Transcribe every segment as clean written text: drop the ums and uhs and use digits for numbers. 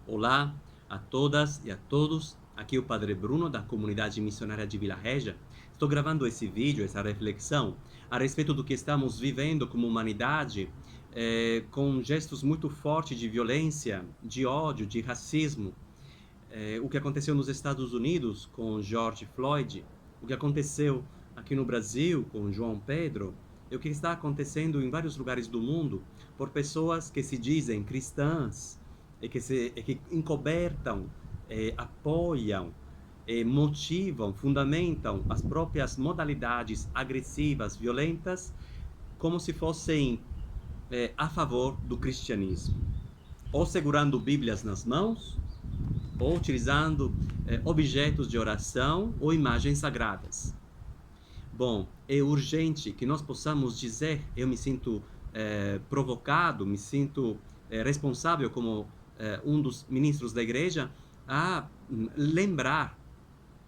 Olá a todas e a todos. Aqui é o Padre Bruno, da comunidade missionária de Vila Regia. Estou gravando esse vídeo, essa reflexão, a respeito do que estamos vivendo como humanidade, com gestos muito fortes de violência, de ódio, de racismo. O que aconteceu nos Estados Unidos com George Floyd, o que aconteceu aqui no Brasil com João Pedro, e o que está acontecendo em vários lugares do mundo por pessoas que se dizem cristãs e que encobertam, apoiam, motivam, fundamentam as próprias modalidades agressivas, violentas, como se fossem a favor do cristianismo, ou segurando Bíblias nas mãos, ou utilizando objetos de oração ou imagens sagradas. Bom, é urgente que nós possamos dizer, eu me sinto provocado, me sinto responsável como um dos ministros da igreja, a lembrar,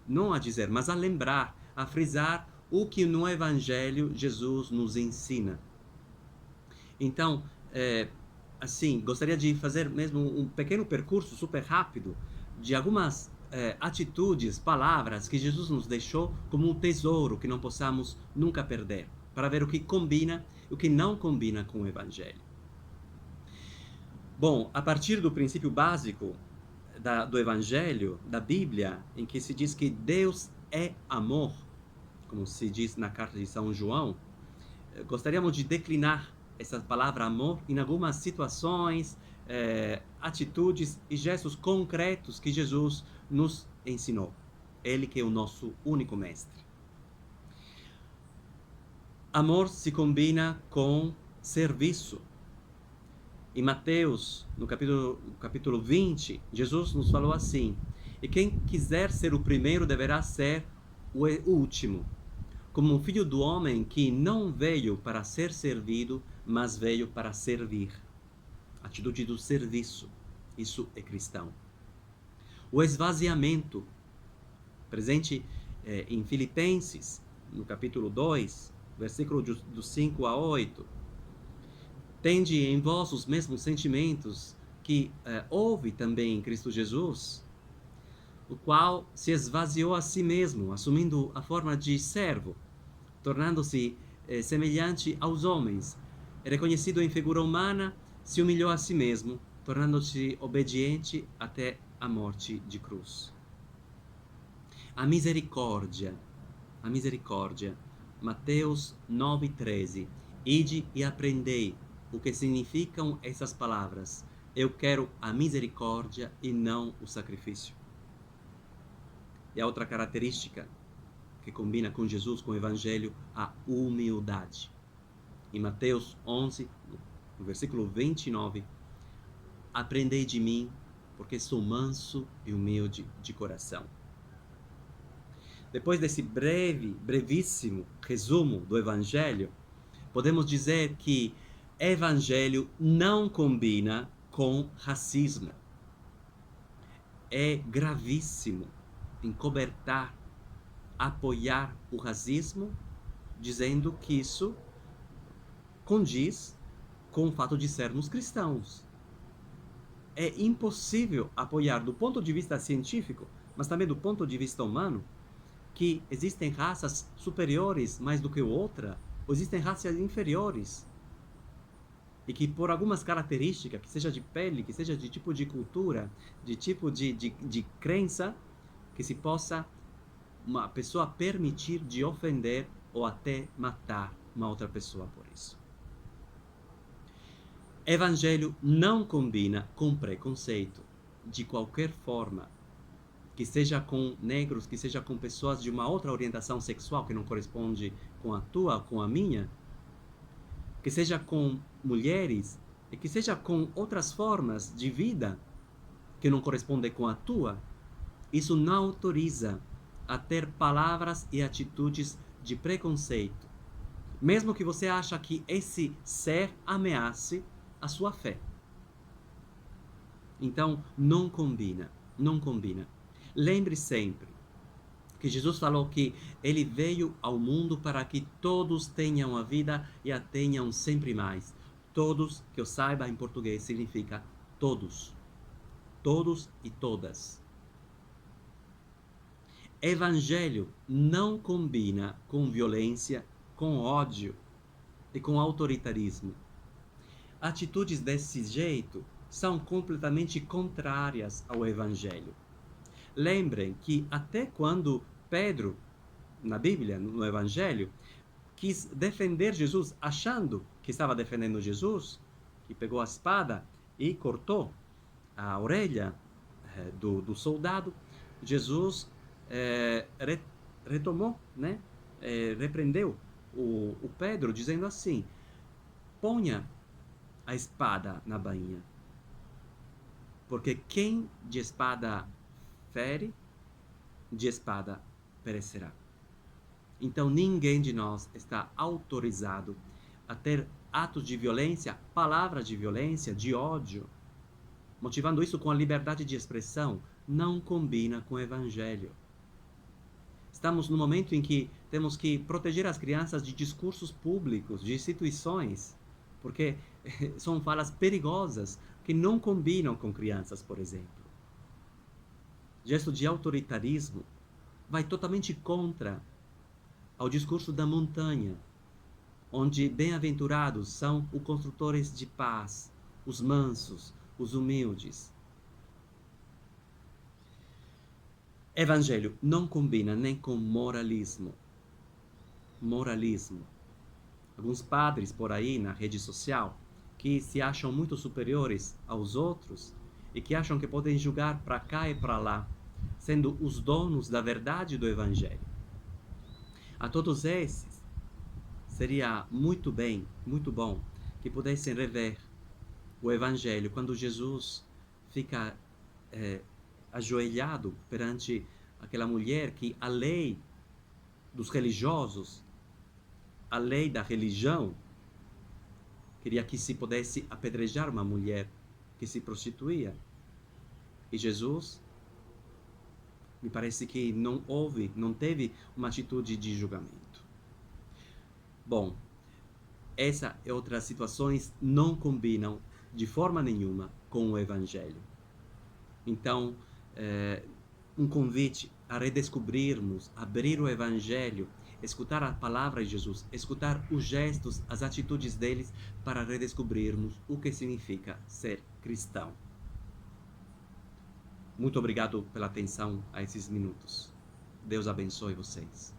não a dizer, mas a lembrar, a frisar o que no Evangelho Jesus nos ensina. Então, assim, gostaria de fazer mesmo um pequeno percurso super rápido de algumas atitudes, palavras que Jesus nos deixou como um tesouro que não possamos nunca perder, para ver o que combina e o que não combina com o Evangelho. Bom, a partir do princípio básico do Evangelho, da Bíblia, em que se diz que Deus é amor, como se diz na carta de São João, gostaríamos de declinar essa palavra amor em algumas situações, atitudes e gestos concretos que Jesus nos ensinou. Ele que é o nosso único mestre. Amor se combina com serviço. Em Mateus, no capítulo 20, Jesus nos falou assim: e quem quiser ser o primeiro deverá ser o último, como o filho do homem que não veio para ser servido, mas veio para servir. Atitude do serviço, isso é cristão. O esvaziamento, presente em Filipenses, no capítulo 2, versículo do 5 a 8. Tende em vós os mesmos sentimentos que houve também em Cristo Jesus, o qual se esvaziou a si mesmo, assumindo a forma de servo, tornando-se semelhante aos homens. Reconhecido em figura humana, se humilhou a si mesmo, tornando-se obediente até a morte de cruz. A misericórdia, Mateus 9,13. Ide e aprendei o que significam essas palavras. Eu quero a misericórdia e não o sacrifício. E a outra característica que combina com Jesus, com o Evangelho, a humildade. Em Mateus 11, no versículo 29, aprendei de mim, porque sou manso e humilde de coração. Depois desse brevíssimo resumo do Evangelho, podemos dizer que Evangelho não combina com racismo. É gravíssimo encobertar, apoiar o racismo, dizendo que isso condiz com o fato de sermos cristãos. É impossível apoiar, do ponto de vista científico, mas também do ponto de vista humano, que existem raças superiores mais do que outra, ou existem raças inferiores, e que por algumas características, que seja de pele, que seja de tipo de cultura, de tipo de crença, que se possa uma pessoa permitir de ofender ou até matar uma outra pessoa por isso. Evangelho não combina com preconceito, de qualquer forma, que seja com negros, que seja com pessoas de uma outra orientação sexual que não corresponde com a tua, com a minha, que seja com mulheres, e que seja com outras formas de vida que não correspondem com a tua. Isso não autoriza a ter palavras e atitudes de preconceito, mesmo que você ache que esse ser ameace a sua fé. Então, não combina, não combina. Lembre sempre que Jesus falou que ele veio ao mundo para que todos tenham a vida e a tenham sempre mais. Todos, que eu saiba em português, significa todos. todos e todas. Evangelho não combina com violência, com ódio e com autoritarismo. Atitudes desse jeito são completamente contrárias ao Evangelho. Lembrem que até quando Pedro, na Bíblia, no Evangelho, quis defender Jesus, achando que estava defendendo Jesus, e pegou a espada e cortou a orelha do soldado, Jesus retomou, né? Repreendeu o Pedro, dizendo assim: ponha a espada na bainha, porque quem de espada fere, de espada perecerá. Então ninguém de nós está autorizado a ter atos de violência, palavras de violência, de ódio, motivando isso com a liberdade de expressão. Não combina com o Evangelho. Estamos no momento em que temos que proteger as crianças de discursos públicos, de instituições, porque são falas perigosas que não combinam com crianças, por exemplo. Gesto de autoritarismo vai totalmente contra ao discurso da montanha, onde bem-aventurados são os construtores de paz, os mansos, os humildes. Evangelho não combina nem com moralismo. Moralismo. Alguns padres por aí na rede social que se acham muito superiores aos outros e que acham que podem julgar para cá e para lá, sendo os donos da verdade do Evangelho. A todos esses, seria muito bom, que pudessem rever o Evangelho quando Jesus fica ajoelhado perante aquela mulher que a lei dos religiosos, a lei da religião, queria que se pudesse apedrejar uma mulher que se prostituía. E Jesus, me parece que não teve uma atitude de julgamento. Bom, essa e outras situações não combinam de forma nenhuma com o Evangelho. Então, um convite a redescobrirmos, abrir o Evangelho, escutar a palavra de Jesus, escutar os gestos, as atitudes deles, para redescobrirmos o que significa ser cristão. Muito obrigado pela atenção a esses minutos. Deus abençoe vocês.